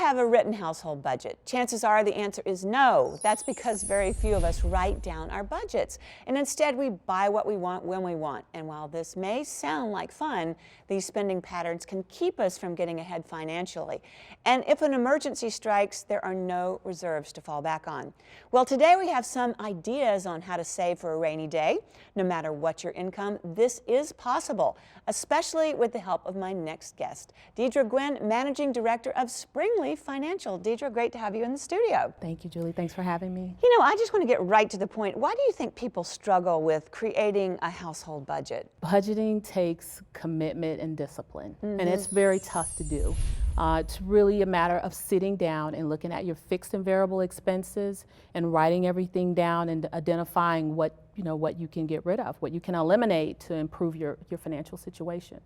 have a written household budget? Chances are the answer is no. That's because very few of us write down our budgets. And instead we buy what we want when we want. And while this may sound like fun, these spending patterns can keep us from getting ahead financially. And if an emergency strikes, there are no reserves to fall back on. Well, today we have some ideas on how to save for a rainy day. No matter what your income, this is possible, especially with the help of my next guest, Deidre Gwynn, Managing Director of Springleaf Financial. Deidre, great to have you in the studio. Thank you, Julie. Thanks for having me. You know, I just want to get right to the point. Why do you think people struggle with creating a household budget? Budgeting takes commitment and discipline, and it's very tough to do. It's really a matter of sitting down and looking at your fixed and variable expenses and writing everything down and identifying what you can get rid of, what you can eliminate to improve your financial situation.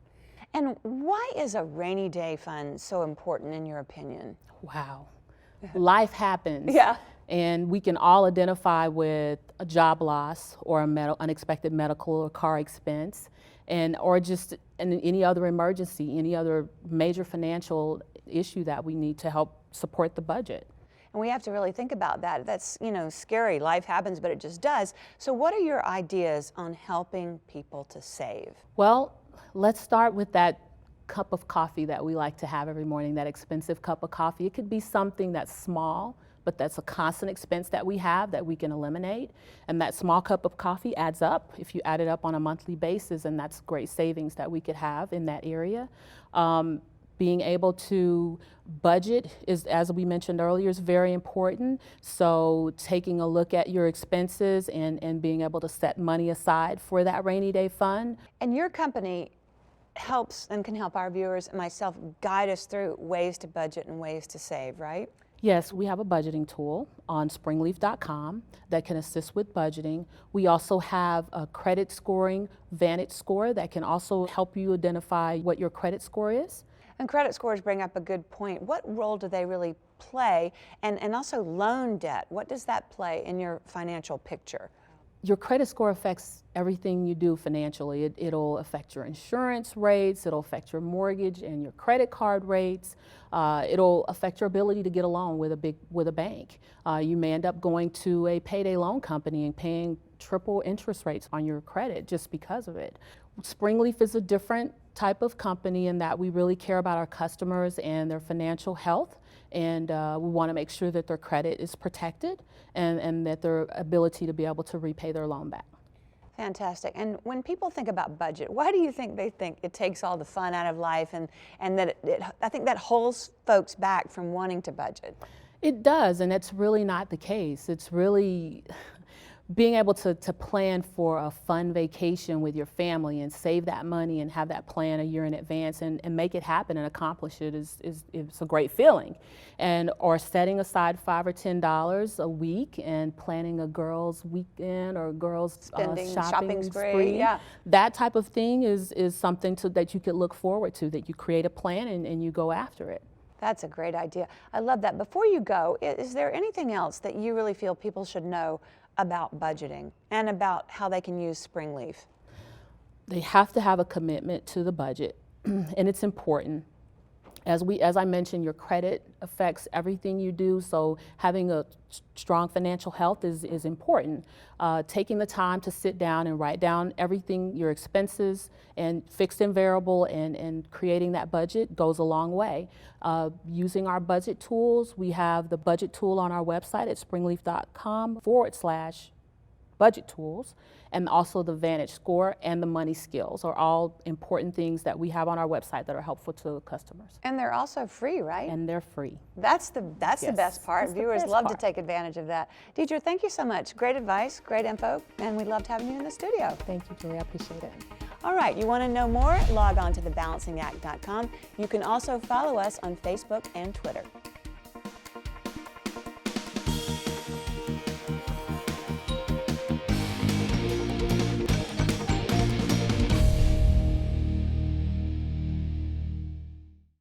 And why is a rainy day fund so important in your opinion? Wow. Life happens. Yeah. And we can all identify with a job loss or unexpected medical or car expense, or just any other emergency, any other major financial issue that we need to help support the budget. And we have to really think about that. That's, scary. Life happens, but it just does. So what are your ideas on helping people to save? Well, let's start with that cup of coffee that we like to have every morning, that expensive cup of coffee. It could be something that's small, but that's a constant expense that we have that we can eliminate. And that small cup of coffee adds up if you add it up on a monthly basis, and that's great savings that we could have in that area. Being able to budget is, as we mentioned earlier, is very important. So taking a look at your expenses and being able to set money aside for that rainy day fund. And your company helps and can help our viewers and myself guide us through ways to budget and ways to save, right? Yes, we have a budgeting tool on springleaf.com that can assist with budgeting. We also have a credit scoring Vantage score that can also help you identify what your credit score is. And credit scores bring up a good point. What role do they really play? And also loan debt, what does that play in your financial picture? Your credit score affects everything you do financially. It'll affect your insurance rates, it'll affect your mortgage and your credit card rates. It'll affect your ability to get a loan with a bank. You may end up going to a payday loan company and paying triple interest rates on your credit just because of it. Springleaf is a different type of company in that we really care about our customers and their financial health, and we want to make sure that their credit is protected and that their ability to be able to repay their loan back. Fantastic. And when people think about budget, why do you think they think it takes all the fun out of life and that I think that holds folks back from wanting to budget? It does, and it's really not the case. It's really being able to plan for a fun vacation with your family and save that money and have that plan a year in advance and make it happen and accomplish it is a great feeling. Or setting aside $5 or $10 a week and planning a girls' weekend or girls' shopping spree. Yeah. That type of thing is something that you could look forward to, that you create a plan and you go after it. That's a great idea. I love that. Before you go, is there anything else that you really feel people should know about budgeting and about how they can use Springleaf? They have to have a commitment to the budget, and it's important. As I mentioned, your credit affects everything you do, so having a strong financial health is important. Taking the time to sit down and write down everything, your expenses and fixed and variable, and creating that budget goes a long way. Using our budget tools, we have the budget tool on our website at springleaf.com/budget tools, and also the Vantage score and the money skills are all important things that we have on our website that are helpful to customers. And they're also free, right? And they're free. That's the best part. Viewers love to take advantage of that. Deidre, thank you so much. Great advice, great info, and we loved having you in the studio. Thank you, Julie. I appreciate it. All right, you want to know more? Log on to thebalancingact.com. You can also follow us on Facebook and Twitter.